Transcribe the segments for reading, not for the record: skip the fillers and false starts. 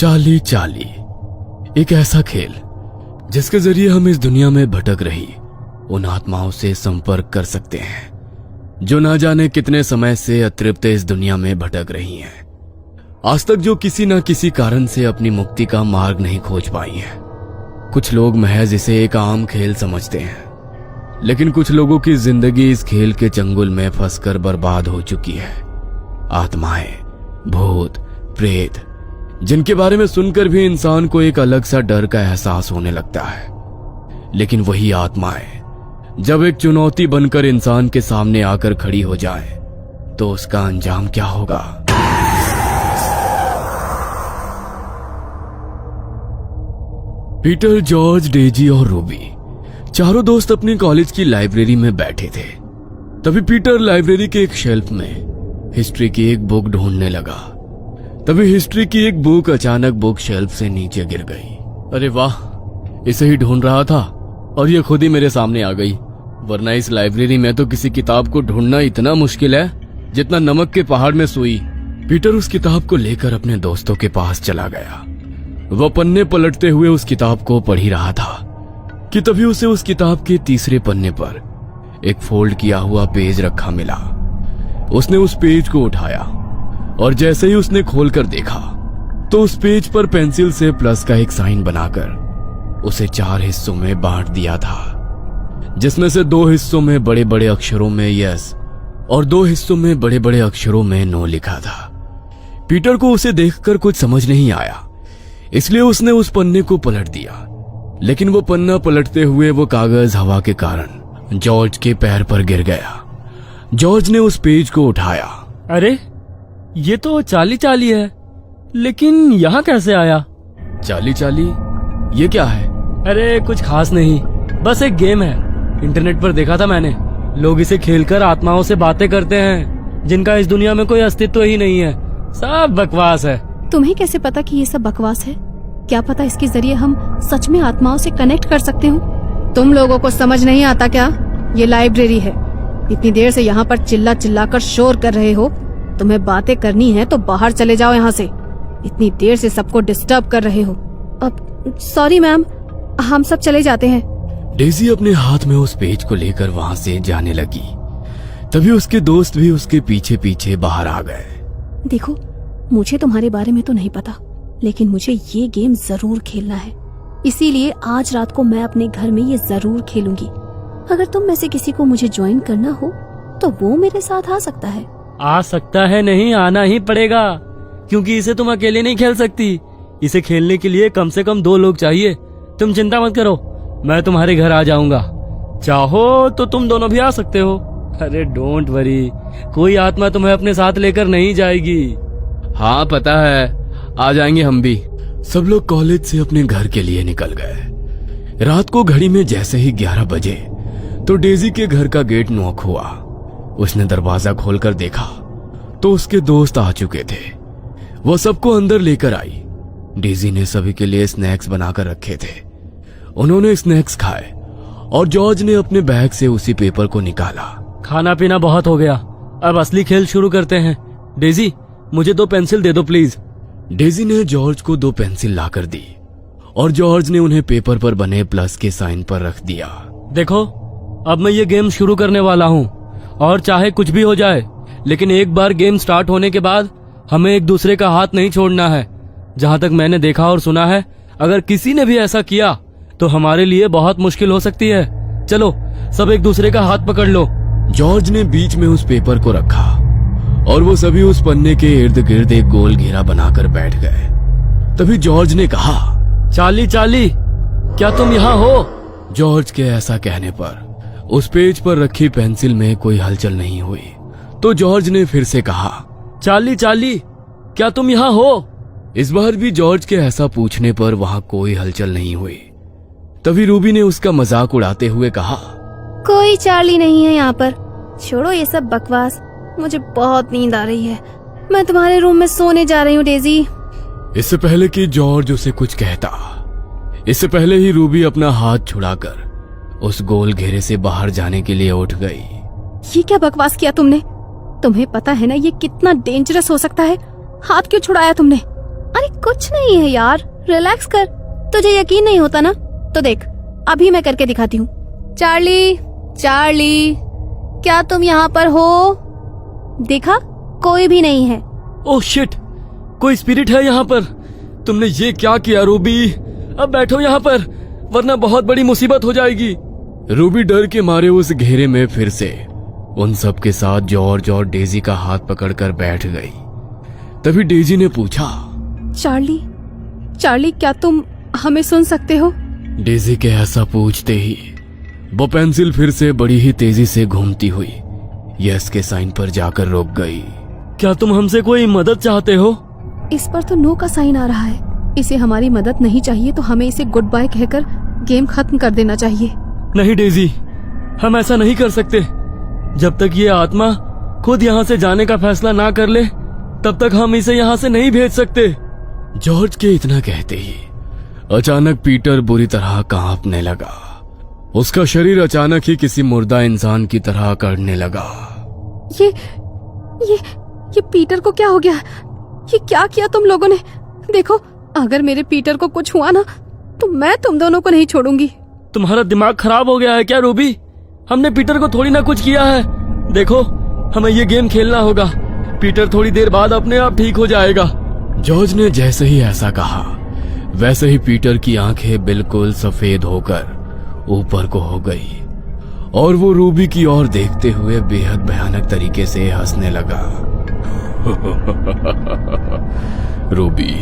चाली चाली, एक ऐसा खेल जिसके जरिए हम इस दुनिया में भटक रही उन आत्माओं से संपर्क कर सकते हैं जो ना जाने कितने समय से अतृप्त इस दुनिया में भटक रही हैं। आज तक जो किसी न किसी कारण से अपनी मुक्ति का मार्ग नहीं खोज पाई हैं। कुछ लोग महज इसे एक आम खेल समझते हैं, लेकिन कुछ लोगों की जिंदगी इस खेल के चंगुल में फंसकर बर्बाद हो चुकी है। आत्माएं, भूत, प्रेत, जिनके बारे में सुनकर भी इंसान को एक अलग सा डर का एहसास होने लगता है। लेकिन वही आत्माएं जब एक चुनौती बनकर इंसान के सामने आकर खड़ी हो जाए तो उसका अंजाम क्या होगा? पीटर, जॉर्ज, डेजी और रूबी चारों दोस्त अपनी कॉलेज की लाइब्रेरी में बैठे थे। तभी पीटर लाइब्रेरी के एक शेल्फ में हिस्ट्री की एक बुक ढूंढने लगा। तभी हिस्ट्री की एक बुक अचानक बुक शेल्फ से नीचे गिर गई। अरे वाह, इसे ही ढूंढ रहा था और ये खुद ही मेरे सामने आ गई। वरना इस लाइब्रेरी में तो किसी किताब को ढूंढना इतना मुश्किल है जितना नमक के पहाड़ में सुई। पीटर उस किताब को लेकर अपने दोस्तों के पास चला गया। वह पन्ने पलटते हुए उस किताब को पढ़ ही रहा था कि तभी उसे उस किताब के तीसरे पन्ने पर एक फोल्ड किया हुआ पेज रखा मिला। उसने उस पेज को उठाया और जैसे ही उसने खोलकर देखा तो उस पेज पर पेंसिल से प्लस का एक साइन बनाकर उसे 4 हिस्सों में बांट दिया था, जिसमें से 2 हिस्सों में बड़े बड़े अक्षरों में यस और 2 हिस्सों में बड़े बड़े अक्षरों में नो लिखा था। पीटर को उसे देखकर कुछ समझ नहीं आया, इसलिए उसने उस पन्ने को पलट दिया। लेकिन वो पन्ना पलटते हुए वो कागज हवा के कारण जॉर्ज के पैर पर गिर गया। जॉर्ज ने उस पेज को उठाया। अरे, ये तो चाली चाली है, लेकिन यहाँ कैसे आया? चाली चाली? ये क्या है? अरे कुछ खास नहीं, बस एक गेम है। इंटरनेट पर देखा था मैंने। लोग इसे खेलकर आत्माओं से बातें करते हैं जिनका इस दुनिया में कोई अस्तित्व ही नहीं है। सब बकवास है। तुम्हें कैसे पता कि ये सब बकवास है? क्या पता इसके जरिए हम सच में आत्माओं से कनेक्ट कर सकते हो। तुम लोगों को समझ नहीं आता क्या? ये लाइब्रेरी है। इतनी देर से यहाँ पर चिल्ला चिल्ला कर शोर कर रहे हो। तुम्हें बातें करनी है तो बाहर चले जाओ यहाँ से। इतनी देर से सबको डिस्टर्ब कर रहे हो। अब सॉरी मैम, हम सब चले जाते हैं। डेजी अपने हाथ में उस पेज को लेकर वहाँ से जाने लगी। तभी उसके दोस्त भी उसके पीछे पीछे बाहर आ गए। देखो, मुझे तुम्हारे बारे में तो नहीं पता, लेकिन मुझे ये गेम जरूर खेलना है। इसीलिए आज रात को मैं अपने घर में ये जरूर खेलूंगी। अगर तुम में से किसी को मुझे ज्वाइन करना हो तो वो मेरे साथ आ सकता है। आ सकता है नहीं, आना ही पड़ेगा, क्योंकि इसे तुम अकेले नहीं खेल सकती। इसे खेलने के लिए कम से कम 2 लोग चाहिए। तुम चिंता मत करो, मैं तुम्हारे घर आ जाऊंगा। चाहो तो तुम दोनों भी आ सकते हो। अरे डोंट वरी, कोई आत्मा तुम्हें अपने साथ लेकर नहीं जाएगी। हाँ पता है, आ जाएंगे हम भी। सब लोग कॉलेज से अपने घर के लिए निकल गए। रात को घड़ी में जैसे ही 11 बजे तो डेजी के घर का गेट नॉक हुआ। उसने दरवाजा खोलकर देखा तो उसके दोस्त आ चुके थे। वो सबको अंदर लेकर आई। डेजी ने सभी के लिए स्नैक्स बनाकर रखे थे। उन्होंने स्नैक्स खाए और जॉर्ज ने अपने बैग से उसी पेपर को निकाला। खाना पीना बहुत हो गया, अब असली खेल शुरू करते हैं। डेजी, मुझे 2 पेंसिल दे दो प्लीज। डेजी ने जॉर्ज को 2 पेंसिल लाकर दी और जॉर्ज ने उन्हें पेपर पर बने प्लस के साइन पर रख दिया। देखो, अब मैं ये गेम शुरू करने वाला हूँ और चाहे कुछ भी हो जाए, लेकिन एक बार गेम स्टार्ट होने के बाद हमें एक दूसरे का हाथ नहीं छोड़ना है। जहाँ तक मैंने देखा और सुना है, अगर किसी ने भी ऐसा किया तो हमारे लिए बहुत मुश्किल हो सकती है। चलो सब एक दूसरे का हाथ पकड़ लो। जॉर्ज ने बीच में उस पेपर को रखा और वो सभी उस पन्ने के इर्द गिर्द एक गोल घेरा बनाकर बैठ गए। तभी जॉर्ज ने कहा, चाली चाली, क्या तुम यहाँ हो? जॉर्ज के ऐसा कहने पर उस पेज पर रखी पेंसिल में कोई हलचल नहीं हुई। तो जॉर्ज ने फिर से कहा, चाली चाली, क्या तुम यहाँ हो? इस बार भी जॉर्ज के ऐसा पूछने पर वहाँ कोई हलचल नहीं हुई। तभी रूबी ने उसका मजाक उड़ाते हुए कहा, कोई चार्ली नहीं है यहाँ पर। छोड़ो ये सब बकवास, मुझे बहुत नींद आ रही है। मैं तुम्हारे रूम में सोने जा रही हूँ डेजी। इससे पहले कि जॉर्ज उसे कुछ कहता, इससे पहले ही रूबी अपना हाथ छुड़ाकर उस गोल घेरे से बाहर जाने के लिए उठ गई। ये क्या बकवास किया तुमने? तुम्हें पता है ना ये कितना डेंजरस हो सकता है। हाथ क्यों छुड़ाया तुमने? अरे कुछ नहीं है यार, रिलैक्स कर। तुझे यकीन नहीं होता ना, तो देख अभी मैं करके दिखाती हूँ। चार्ली, चार्ली, क्या तुम यहाँ पर हो? देखा, कोई भी नहीं है। ओह शिट, कोई स्पिरिट है यहाँ पर। तुमने ये क्या किया रूबी? अब बैठो यहाँ पर, वरना बहुत बड़ी मुसीबत हो जाएगी। रूबी डर के मारे उस घेरे में फिर से उन सब के साथ जॉर्ज और डेजी का हाथ पकड़कर बैठ गई। तभी डेजी ने पूछा, चार्ली, चार्ली, क्या तुम हमें सुन सकते हो? डेजी के ऐसा पूछते ही वो पेंसिल फिर से बड़ी ही तेजी से घूमती हुई यस के साइन पर जाकर रुक गई। क्या तुम हमसे कोई मदद चाहते हो? इस पर तो नो का साइन आ रहा है। इसे हमारी मदद नहीं चाहिए, तो हमें इसे गुड बाय कहकर गेम खत्म कर देना चाहिए। नहीं डेजी, हम ऐसा नहीं कर सकते। जब तक ये आत्मा खुद यहाँ से जाने का फैसला ना कर ले, तब तक हम इसे यहाँ से नहीं भेज सकते। जॉर्ज के इतना कहते ही अचानक पीटर बुरी तरह कांपने लगा। उसका शरीर अचानक ही किसी मुर्दा इंसान की तरह अकड़ने लगा। ये पीटर को क्या हो गया? ये क्या किया तुम लोगों ने? देखो, अगर मेरे पीटर को कुछ हुआ ना, तो मैं तुम दोनों को नहीं छोड़ूंगी। तुम्हारा दिमाग खराब हो गया है क्या रूबी? हमने पीटर को थोड़ी ना कुछ किया है। देखो, हमें ये गेम खेलना होगा। पीटर थोड़ी देर बाद अपने आप ठीक हो जाएगा। जॉर्ज ने जैसे ही ऐसा कहा, वैसे ही पीटर की आंखें बिल्कुल सफेद होकर ऊपर को हो गई और वो रूबी की ओर देखते हुए बेहद भयानक तरीके से हंसने लगा। रूबी,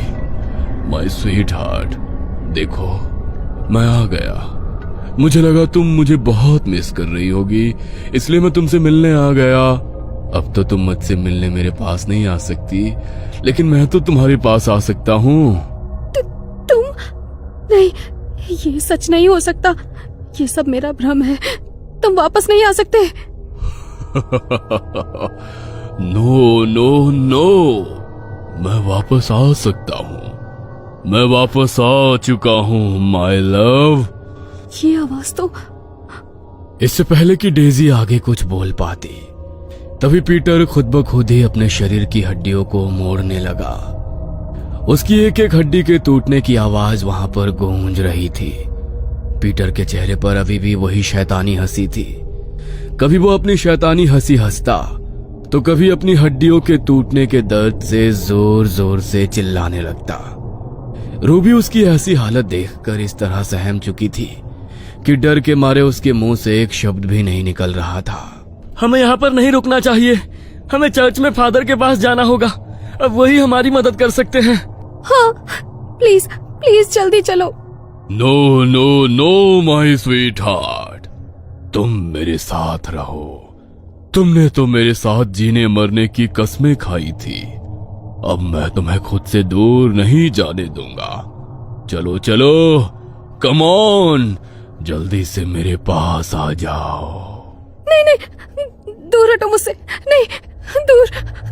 माय स्वीट हार्ट, देखो मैं आ गया। मुझे लगा तुम मुझे बहुत मिस कर रही होगी, इसलिए मैं तुमसे मिलने आ गया। अब तो तुम मुझसे मिलने मेरे पास नहीं आ सकती, लेकिन मैं तो तुम्हारे पास आ सकता हूँ। तुम नहीं, ये सच नहीं हो सकता। ये सब मेरा भ्रम है। तुम वापस नहीं आ सकते। नो नो नो, मैं वापस आ सकता हूँ। मैं वापस आ चुका हूँ माय लव। ये आवाज तो... इससे पहले कि डेजी आगे कुछ बोल पाती, तभी पीटर खुद ब खुद ही अपने शरीर की हड्डियों को मोड़ने लगा। उसकी एक एक हड्डी के टूटने की आवाज वहां पर गूंज रही थी। पीटर के चेहरे पर अभी भी वही शैतानी हंसी थी। कभी वो अपनी शैतानी हंसी हंसता, तो कभी अपनी हड्डियों के टूटने के दर्द से जोर जोर से चिल्लाने लगता। रूबी उसकी ऐसी हालत देखकर इस तरह सहम चुकी थी कि डर के मारे उसके मुंह से एक शब्द भी नहीं निकल रहा था। हमें यहाँ पर नहीं रुकना चाहिए। हमें चर्च में फादर के पास जाना होगा। अब वही हमारी मदद कर सकते हैं। हाँ, प्लीज प्लीज जल्दी चलो। No no no my sweetheart, तुम मेरे साथ रहो। तुमने तो मेरे साथ जीने मरने की कस्में खाई थी। अब मैं तुम्हें खुद से दूर नहीं जाने दूंगा। चलो चलो, कम ऑन, जल्दी से मेरे पास आ जाओ। नहीं नहीं, दूर हटो मुझसे। नहीं, दूर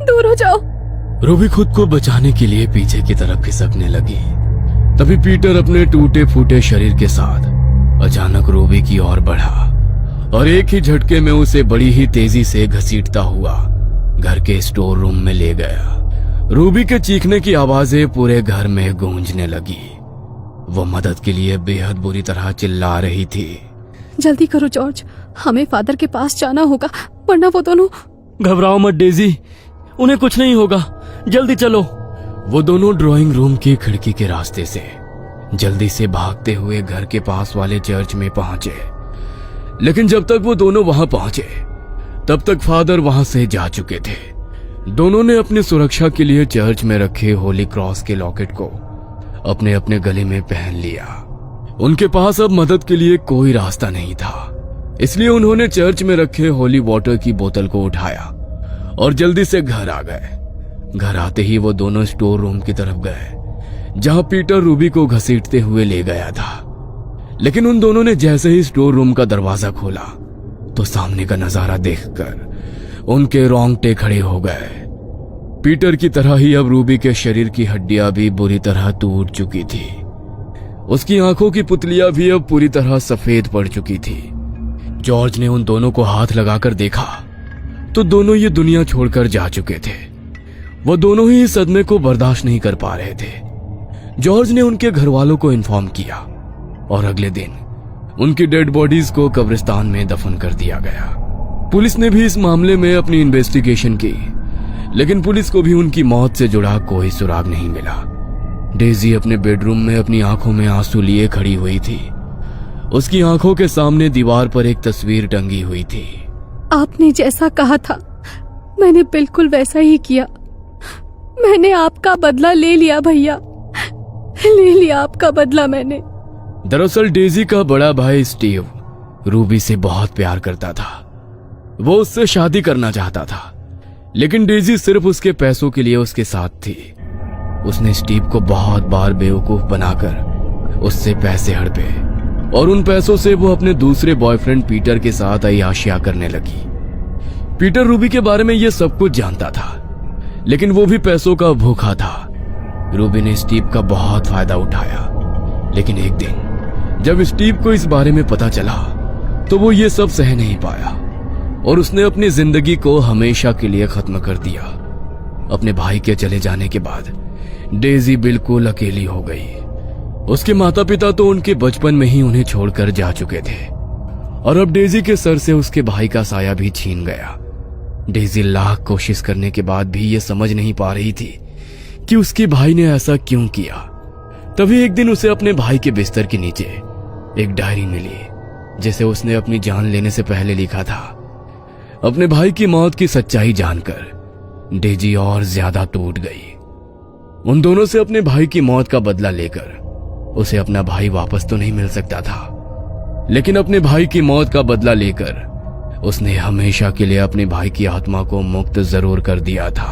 दूर हो जाओ। रूबी खुद को बचाने के लिए पीछे की तरफ खिसकने लगी। तभी पीटर अपने टूटे फूटे शरीर के साथ अचानक रूबी की ओर बढ़ा और एक ही झटके में उसे बड़ी ही तेजी से घसीटता हुआ घर के स्टोर रूम में ले गया। रूबी के चीखने की आवाजें पूरे घर में गूंजने लगी। वो मदद के लिए बेहद बुरी तरह चिल्ला रही थी। जल्दी करो जॉर्ज, हमें फादर के पास जाना होगा, वरना वो दोनों... घबराओ मत डेजी, उन्हें कुछ नहीं होगा। जल्दी चलो। वो दोनों ड्राइंग रूम की खिड़की के रास्ते से जल्दी से भागते हुए घर के पास वाले चर्च में पहुंचे। लेकिन जब तक वो दोनों वहां पहुंचे, तब तक फादर वहां से जा चुके थे। दोनों ने अपनी सुरक्षा के लिए चर्च में रखे होली क्रॉस के लॉकेट को अपने अपने गले में पहन लिया। उनके पास अब मदद के लिए कोई रास्ता नहीं था, इसलिए उन्होंने चर्च में रखे होली वाटर की बोतल को उठाया और जल्दी से घर आ गए। घर आते ही वो दोनों स्टोर रूम की तरफ गए, जहां पीटर रूबी को घसीटते हुए ले गया था। लेकिन उन दोनों ने जैसे ही स्टोर रूम का दरवाजा खोला, तो सामने का नजारा देखकर उनके रोंगटे खड़े हो गए। पीटर की तरह ही अब रूबी के शरीर की हड्डियां भी बुरी तरह टूट चुकी थी। उसकी आंखों की पुतलियां भी अब पूरी तरह सफेद पड़ चुकी थी। जॉर्ज ने उन दोनों को हाथ लगाकर देखा तो दोनों ये दुनिया छोड़कर जा चुके थे। वो दोनों ही इस सदमे को बर्दाश्त नहीं कर पा रहे थे। जॉर्ज ने उनके घर वालों को इन्फॉर्म किया और अगले दिन उनकी डेड बॉडीज को कब्रिस्तान में दफन कर दिया गया। पुलिस ने भी इस मामले में अपनी इन्वेस्टिगेशन की, लेकिन पुलिस को भी उनकी मौत से जुड़ा कोई सुराग नहीं मिला। डेजी अपने बेडरूम में अपनी आंखों में आंसू लिए खड़ी हुई थी। उसकी आंखों के सामने दीवार पर एक तस्वीर टंगी हुई थी। आपने जैसा कहा था मैंने बिल्कुल वैसा ही किया। मैंने आपका बदला ले लिया भैया, ले लिया आपका बदला मैंने। दरअसल डेजी का बड़ा भाई स्टीव रूबी से बहुत प्यार करता था। वो उससे शादी करना चाहता था, लेकिन डेजी सिर्फ उसके पैसों के लिए उसके साथ थी। उसने स्टीव को बहुत बार बेवकूफ बनाकर उससे पैसे हड़पे और उन पैसों से वो अपने दूसरे बॉयफ्रेंड पीटर के साथ अय्याशियां करने लगी। पीटर रूबी के बारे में ये सब कुछ जानता था, लेकिन वो भी पैसों का भूखा था। रूबी ने स्टीव का बहुत फायदा उठाया, लेकिन एक दिन जब स्टीव को इस बारे में पता चला तो वो ये सब सह नहीं पाया और उसने अपनी जिंदगी को हमेशा के लिए खत्म कर दिया। अपने भाई के चले जाने के बाद डेजी बिल्कुल अकेली हो गई। उसके माता पिता तो उनके बचपन में ही उन्हें छोड़कर जा चुके थे और अब डेजी के सर से उसके भाई का साया भी छीन गया। डेजी लाख कोशिश करने के बाद भी ये समझ नहीं पा रही थी कि उसके भाई ने ऐसा क्यों किया। तभी एक दिन उसे अपने भाई के बिस्तर के नीचे एक डायरी मिली, जिसे उसने अपनी जान लेने से पहले लिखा था। अपने भाई की मौत की सच्चाई जानकर डेजी और ज्यादा टूट गई। उन दोनों से अपने भाई की मौत का बदला लेकर उसे अपना भाई वापस तो नहीं मिल सकता था, लेकिन अपने भाई की मौत का बदला लेकर उसने हमेशा के लिए अपने भाई की आत्मा को मुक्त जरूर कर दिया था।